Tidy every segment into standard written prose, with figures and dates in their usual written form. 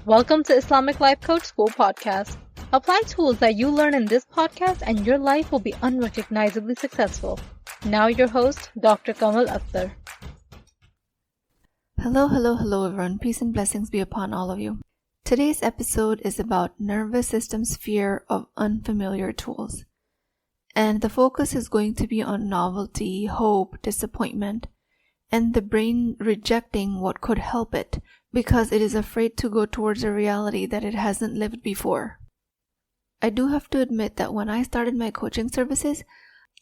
Welcome to Islamic Life Coach School Podcast. Apply tools that you learn in this podcast and your life will be unrecognizably successful. Now your host, Dr. Kamal Akhtar. Hello everyone. Peace and blessings be upon all of you. Today's episode is about nervous system's fear of unfamiliar tools. And the focus is going to be on novelty, hope, disappointment, and the brain rejecting what could help it because it is afraid to go towards a reality that it hasn't lived before. I do have to admit that when I started my coaching services,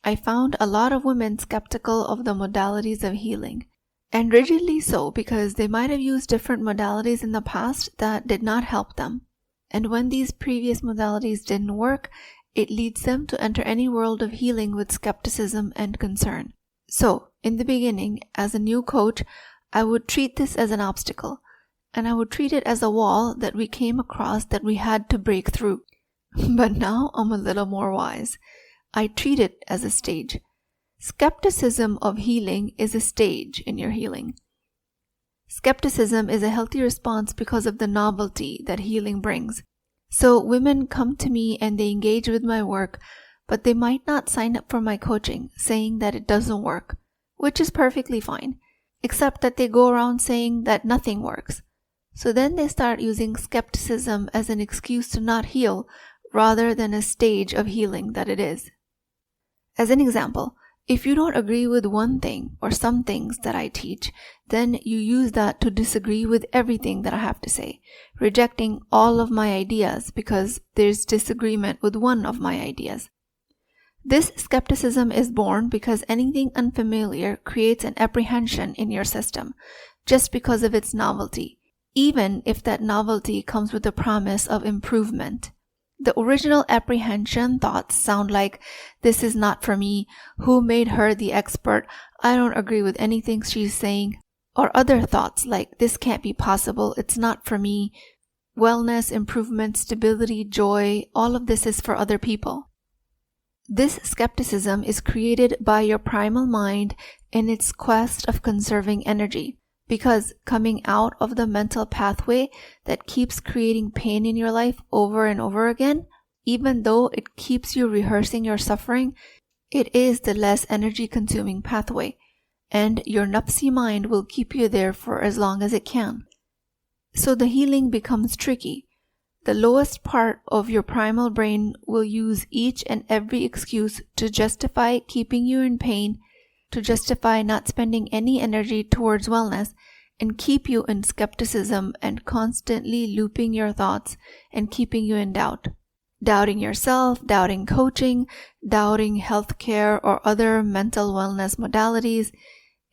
I found a lot of women skeptical of the modalities of healing. And rigidly so, because they might have used different modalities in the past that did not help them. And when these previous modalities didn't work, it leads them to enter any world of healing with skepticism and concern. So, in the beginning, as a new coach, I would treat this as an obstacle. And I would treat it as a wall that we came across that we had to break through. But now I'm a little more wise. I treat it as a stage. Skepticism of healing is a stage in your healing. Skepticism is a healthy response because of the novelty that healing brings. So women come to me and they engage with my work, but they might not sign up for my coaching saying that it doesn't work, which is perfectly fine, except that they go around saying that nothing works. So then they start using skepticism as an excuse to not heal rather than a stage of healing that it is. As an example, if you don't agree with one thing or some things that I teach, then you use that to disagree with everything that I have to say, rejecting all of my ideas because there's disagreement with one of my ideas. This skepticism is born because anything unfamiliar creates an apprehension in your system just because of its novelty, even if that novelty comes with the promise of improvement. The original apprehension thoughts sound like, this is not for me, who made her the expert, I don't agree with anything she's saying, or other thoughts like, this can't be possible, it's not for me, wellness, improvement, stability, joy, all of this is for other people. This skepticism is created by your primal mind in its quest of conserving energy. Because coming out of the mental pathway that keeps creating pain in your life over and over again, even though it keeps you rehearsing your suffering, it is the less energy-consuming pathway, and your nupsy mind will keep you there for as long as it can. So the healing becomes tricky. The lowest part of your primal brain will use each and every excuse to justify keeping you in pain, to justify not spending any energy towards wellness, and keep you in skepticism and constantly looping your thoughts and keeping you in doubt. Doubting yourself, doubting coaching, doubting healthcare or other mental wellness modalities.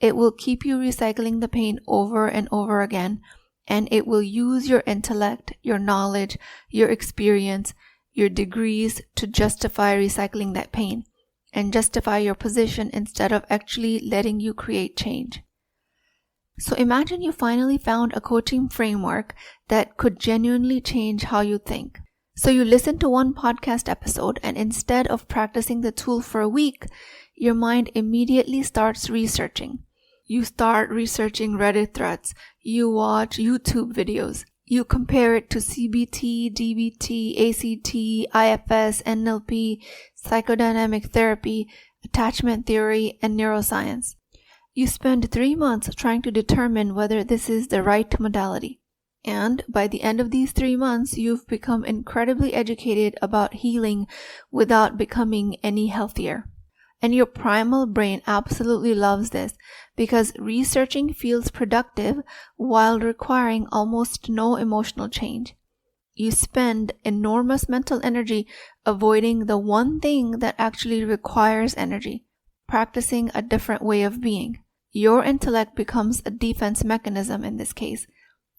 It will keep you recycling the pain over and over again, and it will use your intellect, your knowledge, your experience, your degrees to justify recycling that pain and justify your position instead of actually letting you create change. So imagine you finally found a coaching framework that could genuinely change how you think. So you listen to one podcast episode, and instead of practicing the tool for a week, your mind immediately starts researching. You start researching Reddit threads, you watch YouTube videos, you compare it to CBT, DBT, ACT, IFS, NLP, psychodynamic therapy, attachment theory, and neuroscience. You spend 3 months trying to determine whether this is the right modality. And by the end of these 3 months, you've become incredibly educated about healing without becoming any healthier. And your primal brain absolutely loves this because researching feels productive while requiring almost no emotional change. You spend enormous mental energy avoiding the one thing that actually requires energy, practicing a different way of being. Your intellect becomes a defense mechanism in this case.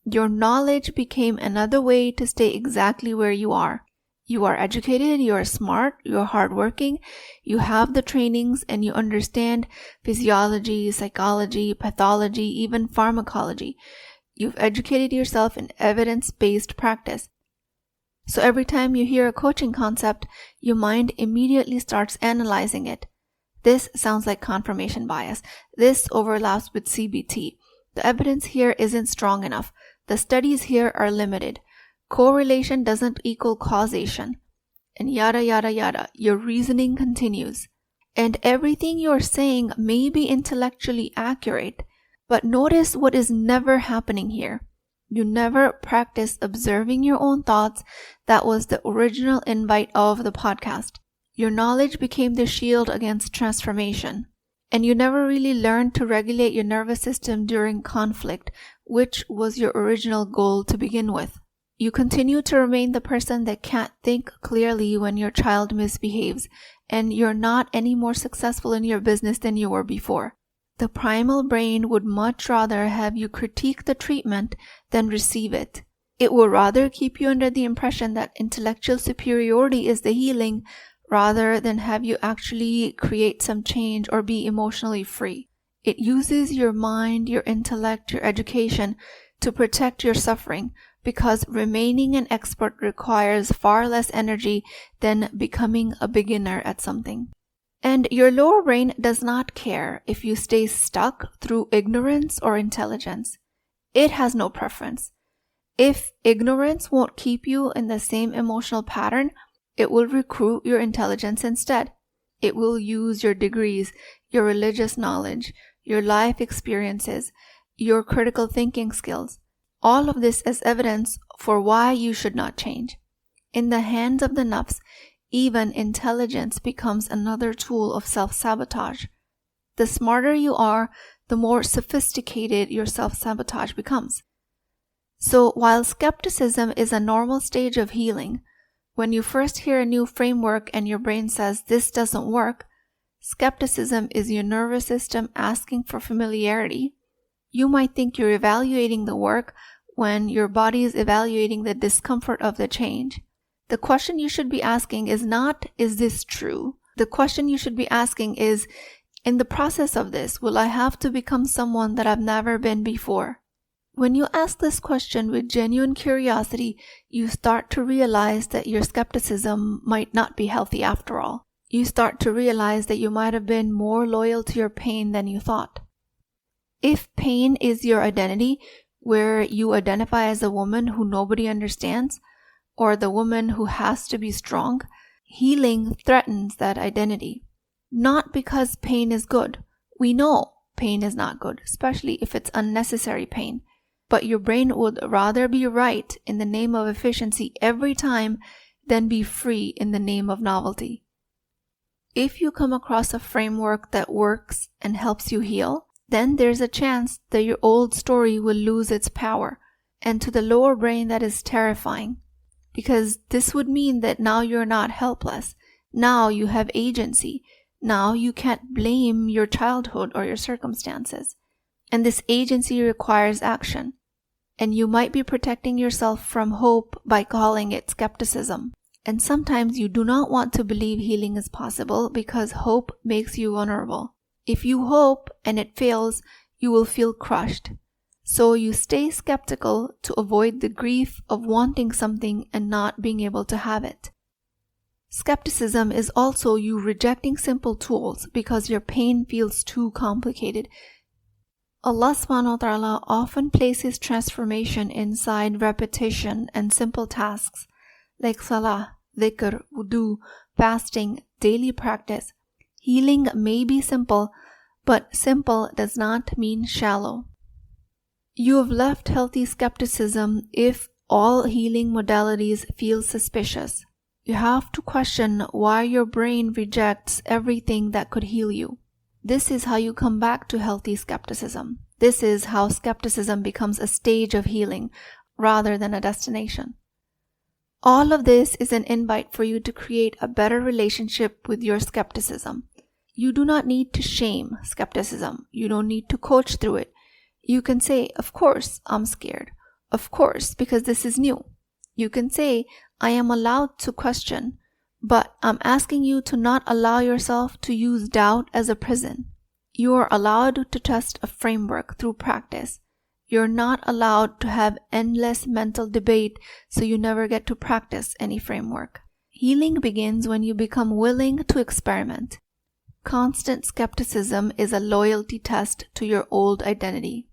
Your knowledge became another way to stay exactly where you are. You are educated, you are smart, you are hardworking, you have the trainings, and you understand physiology, psychology, pathology, even pharmacology. You've educated yourself in evidence-based practice. So every time you hear a coaching concept, your mind immediately starts analyzing it. This sounds like confirmation bias. This overlaps with CBT. The evidence here isn't strong enough. The studies here are limited. Correlation doesn't equal causation. And yada yada yada. Your reasoning continues. And everything you're saying may be intellectually accurate, but notice what is never happening here. You never practice observing your own thoughts. That was the original invite of the podcast. Your knowledge became the shield against transformation. And you never really learned to regulate your nervous system during conflict, which was your original goal to begin with. You continue to remain the person that can't think clearly when your child misbehaves, and you're not any more successful in your business than you were before. The primal brain would much rather have you critique the treatment than receive it. It would rather keep you under the impression that intellectual superiority is the healing, rather than have you actually create some change or be emotionally free. It uses your mind, your intellect, your education to protect your suffering, because remaining an expert requires far less energy than becoming a beginner at something. And your lower brain does not care if you stay stuck through ignorance or intelligence. It has no preference. If ignorance won't keep you in the same emotional pattern, it will recruit your intelligence instead. It will use your degrees, your religious knowledge, your life experiences, your critical thinking skills. All of this as evidence for why you should not change. In the hands of the nafs, even intelligence becomes another tool of self-sabotage. The smarter you are, the more sophisticated your self-sabotage becomes. So while skepticism is a normal stage of healing, when you first hear a new framework and your brain says this doesn't work, skepticism is your nervous system asking for familiarity. You might think you're evaluating the work when your body is evaluating the discomfort of the change. The question you should be asking is not, is this true? The question you should be asking is, in the process of this, will I have to become someone that I've never been before? When you ask this question with genuine curiosity, you start to realize that your skepticism might not be healthy after all. You start to realize that you might have been more loyal to your pain than you thought. If pain is your identity, where you identify as a woman who nobody understands, or the woman who has to be strong, healing threatens that identity. Not because pain is good. We know pain is not good, especially if it's unnecessary pain. But your brain would rather be right in the name of efficiency every time than be free in the name of novelty. If you come across a framework that works and helps you heal, then there's a chance that your old story will lose its power. And to the lower brain, that is terrifying. Because this would mean that now you're not helpless. Now you have agency. Now you can't blame your childhood or your circumstances. And this agency requires action. And you might be protecting yourself from hope by calling it skepticism. And sometimes you do not want to believe healing is possible because hope makes you vulnerable. If you hope and it fails, you will feel crushed. So you stay skeptical to avoid the grief of wanting something and not being able to have it. Skepticism is also you rejecting simple tools because your pain feels too complicated. Allah subhanahu wa ta'ala often places transformation inside repetition and simple tasks like salah, dhikr, wudu, fasting, daily practice. Healing may be simple, but simple does not mean shallow. You have left healthy skepticism if all healing modalities feel suspicious. You have to question why your brain rejects everything that could heal you. This is how you come back to healthy skepticism. This is how skepticism becomes a stage of healing rather than a destination. All of this is an invite for you to create a better relationship with your skepticism. You do not need to shame skepticism. You don't need to coach through it. You can say, of course, I'm scared. Of course, because this is new. You can say, I am allowed to question, but I'm asking you to not allow yourself to use doubt as a prison. You are allowed to test a framework through practice. You're not allowed to have endless mental debate, so you never get to practice any framework. Healing begins when you become willing to experiment. Constant skepticism is a loyalty test to your old identity.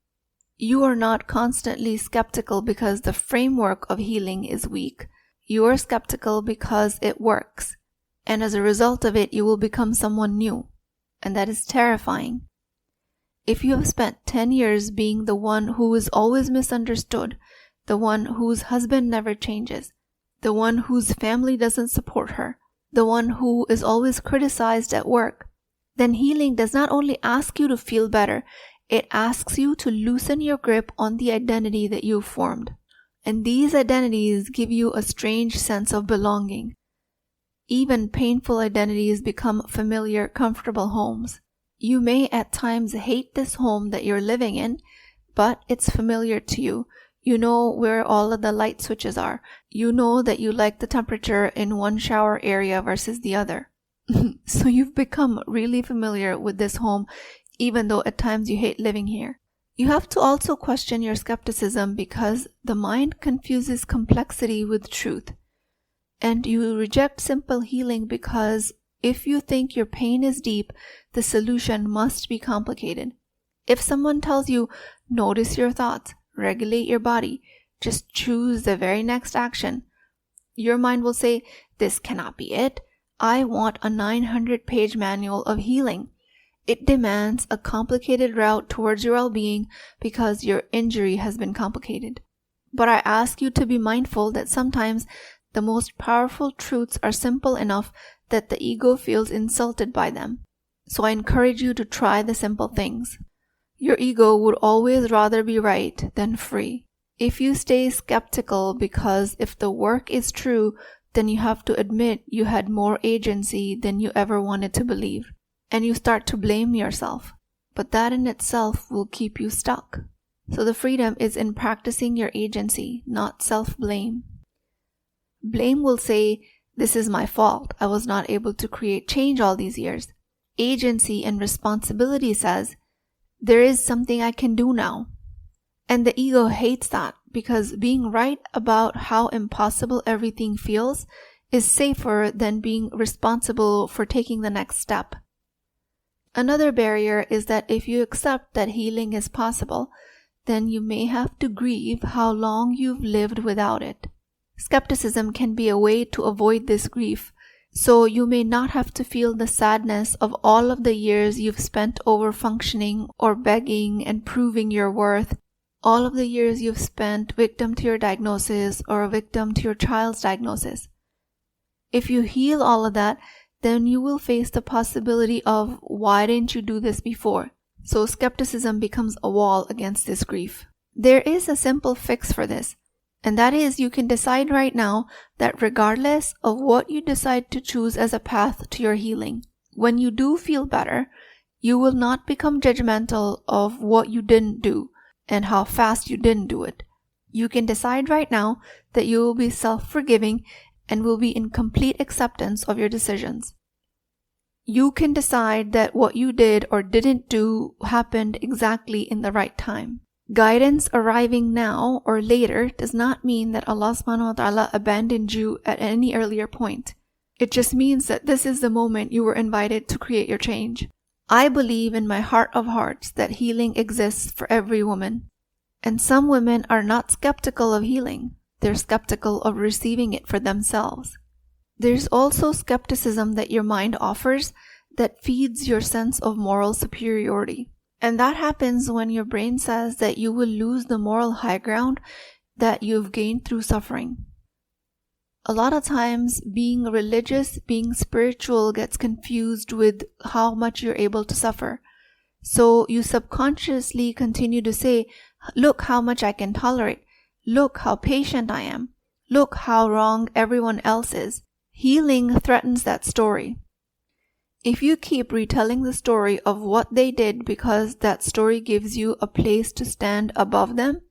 You are not constantly skeptical because the framework of healing is weak. You are skeptical because it works. And as a result of it, you will become someone new. And that is terrifying. If you have spent 10 years being the one who is always misunderstood, the one whose husband never changes, the one whose family doesn't support her, the one who is always criticized at work, then healing does not only ask you to feel better, it asks you to loosen your grip on the identity that you've formed. And these identities give you a strange sense of belonging. Even painful identities become familiar, comfortable homes. You may at times hate this home that you're living in, but it's familiar to you. You know where all of the light switches are. You know that you like the temperature in one shower area versus the other. So you've become really familiar with this home, even though at times you hate living here. You have to also question your skepticism because the mind confuses complexity with truth. And you reject simple healing because if you think your pain is deep, the solution must be complicated. If someone tells you, notice your thoughts, regulate your body, just choose the very next action, your mind will say, this cannot be it. I want a 900-page manual of healing. It demands a complicated route towards your well-being because your injury has been complicated. But I ask you to be mindful that sometimes the most powerful truths are simple enough that the ego feels insulted by them. So I encourage you to try the simple things. Your ego would always rather be right than free. If you stay skeptical because if the work is true, then you have to admit you had more agency than you ever wanted to believe. And you start to blame yourself. But that in itself will keep you stuck. So the freedom is in practicing your agency, not self-blame. Blame will say, this is my fault. I was not able to create change all these years. Agency and responsibility says, there is something I can do now. And the ego hates that because being right about how impossible everything feels is safer than being responsible for taking the next step. Another barrier is that if you accept that healing is possible, then you may have to grieve how long you've lived without it. Skepticism can be a way to avoid this grief, so you may not have to feel the sadness of all of the years you've spent over-functioning or begging and proving your worth, all of the years you've spent victim to your diagnosis or a victim to your child's diagnosis. If you heal all of that, then you will face the possibility of, why didn't you do this before? So skepticism becomes a wall against this grief. There is a simple fix for this. And that is, you can decide right now that regardless of what you decide to choose as a path to your healing, when you do feel better, you will not become judgmental of what you didn't do and how fast you didn't do it. You can decide right now that you will be self-forgiving and will be in complete acceptance of your decisions. You can decide that what you did or didn't do happened exactly in the right time. Guidance arriving now or later does not mean that Allah subhanahu wa ta'ala abandoned you at any earlier point. It just means that this is the moment you were invited to create your change. I believe in my heart of hearts that healing exists for every woman. And some women are not skeptical of healing. They're skeptical of receiving it for themselves. There's also skepticism that your mind offers that feeds your sense of moral superiority. And that happens when your brain says that you will lose the moral high ground that you've gained through suffering. A lot of times, being religious, being spiritual gets confused with how much you're able to suffer. So you subconsciously continue to say, look how much I can tolerate. Look how patient I am. Look how wrong everyone else is. Healing threatens that story. If you keep retelling the story of what they did because that story gives you a place to stand above them,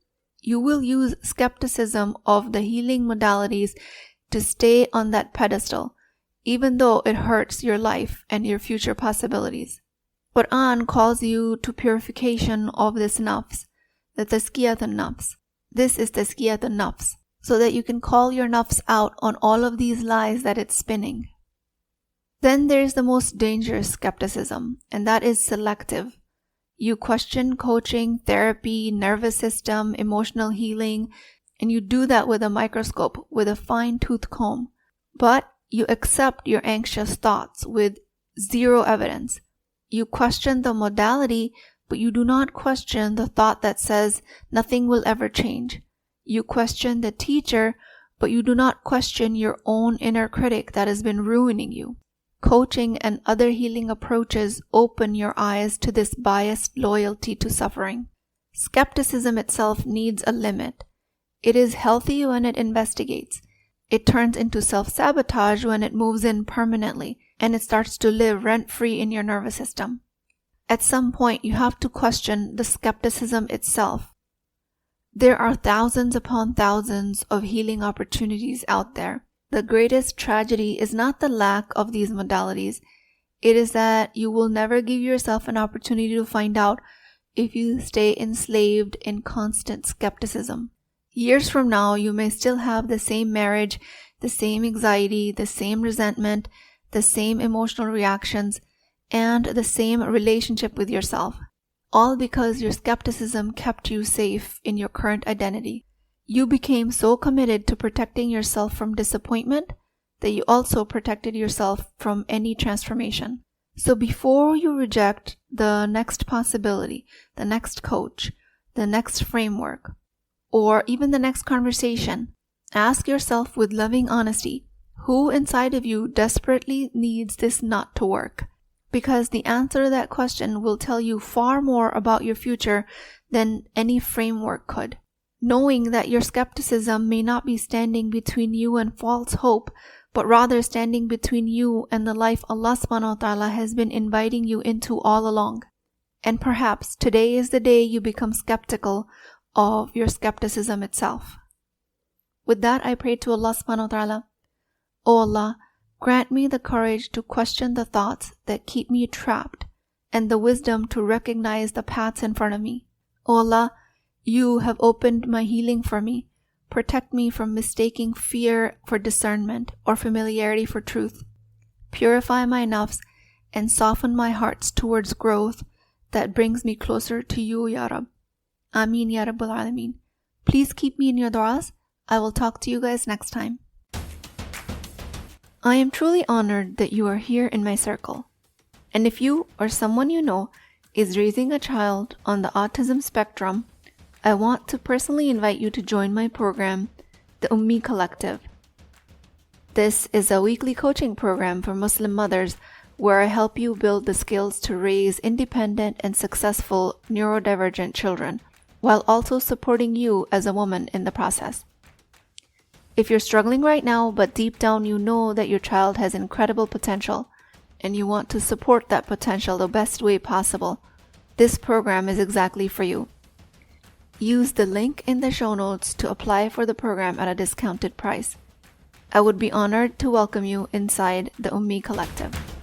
you will use skepticism of the healing modalities to stay on that pedestal, even though it hurts your life and your future possibilities. Quran calls you to purification of this nafs, the tazkiyat an-nafs. This is tazkiyat an-nafs, so that you can call your nafs out on all of these lies that it's spinning. Then there's the most dangerous skepticism, and that is selective. You question coaching, therapy, nervous system, emotional healing, and you do that with a microscope, with a fine-tooth comb. But you accept your anxious thoughts with zero evidence. You question the modality, but you do not question the thought that says nothing will ever change. You question the teacher, but you do not question your own inner critic that has been ruining you. Coaching and other healing approaches open your eyes to this biased loyalty to suffering. Skepticism itself needs a limit. It is healthy when it investigates. It turns into self-sabotage when it moves in permanently, and it starts to live rent-free in your nervous system. At some point, you have to question the skepticism itself. There are thousands upon thousands of healing opportunities out there. The greatest tragedy is not the lack of these modalities. It is that you will never give yourself an opportunity to find out if you stay enslaved in constant skepticism. Years from now, you may still have the same marriage, the same anxiety, the same resentment, the same emotional reactions, and the same relationship with yourself, all because your skepticism kept you safe in your current identity. You became so committed to protecting yourself from disappointment that you also protected yourself from any transformation. So before you reject the next possibility, the next coach, the next framework, or even the next conversation, ask yourself with loving honesty, who inside of you desperately needs this not to work? Because the answer to that question will tell you far more about your future than any framework could. Knowing that your skepticism may not be standing between you and false hope, but rather standing between you and the life Allah subhanahu wa ta'ala has been inviting you into all along. And perhaps today is the day you become skeptical of your skepticism itself. With that, I pray to Allah subhanahu wa ta'ala, O Allah, grant me the courage to question the thoughts that keep me trapped and the wisdom to recognize the paths in front of me. O Allah, you have opened my healing for me. Protect me from mistaking fear for discernment or familiarity for truth. Purify my nafs and soften my hearts towards growth that brings me closer to you, Ya Rab. Ameen Ya Rabbal Alameen. Please keep me in your du'as. I will talk to you guys next time. I am truly honored that you are here in my circle. And if you or someone you know is raising a child on the autism spectrum, I want to personally invite you to join my program, the Ummi Collective. This is a weekly coaching program for Muslim mothers where I help you build the skills to raise independent and successful neurodivergent children, while also supporting you as a woman in the process. If you're struggling right now, but deep down you know that your child has incredible potential, and you want to support that potential the best way possible, this program is exactly for you. Use the link in the show notes to apply for the program at a discounted price. I would be honored to welcome you inside the Ummi Collective.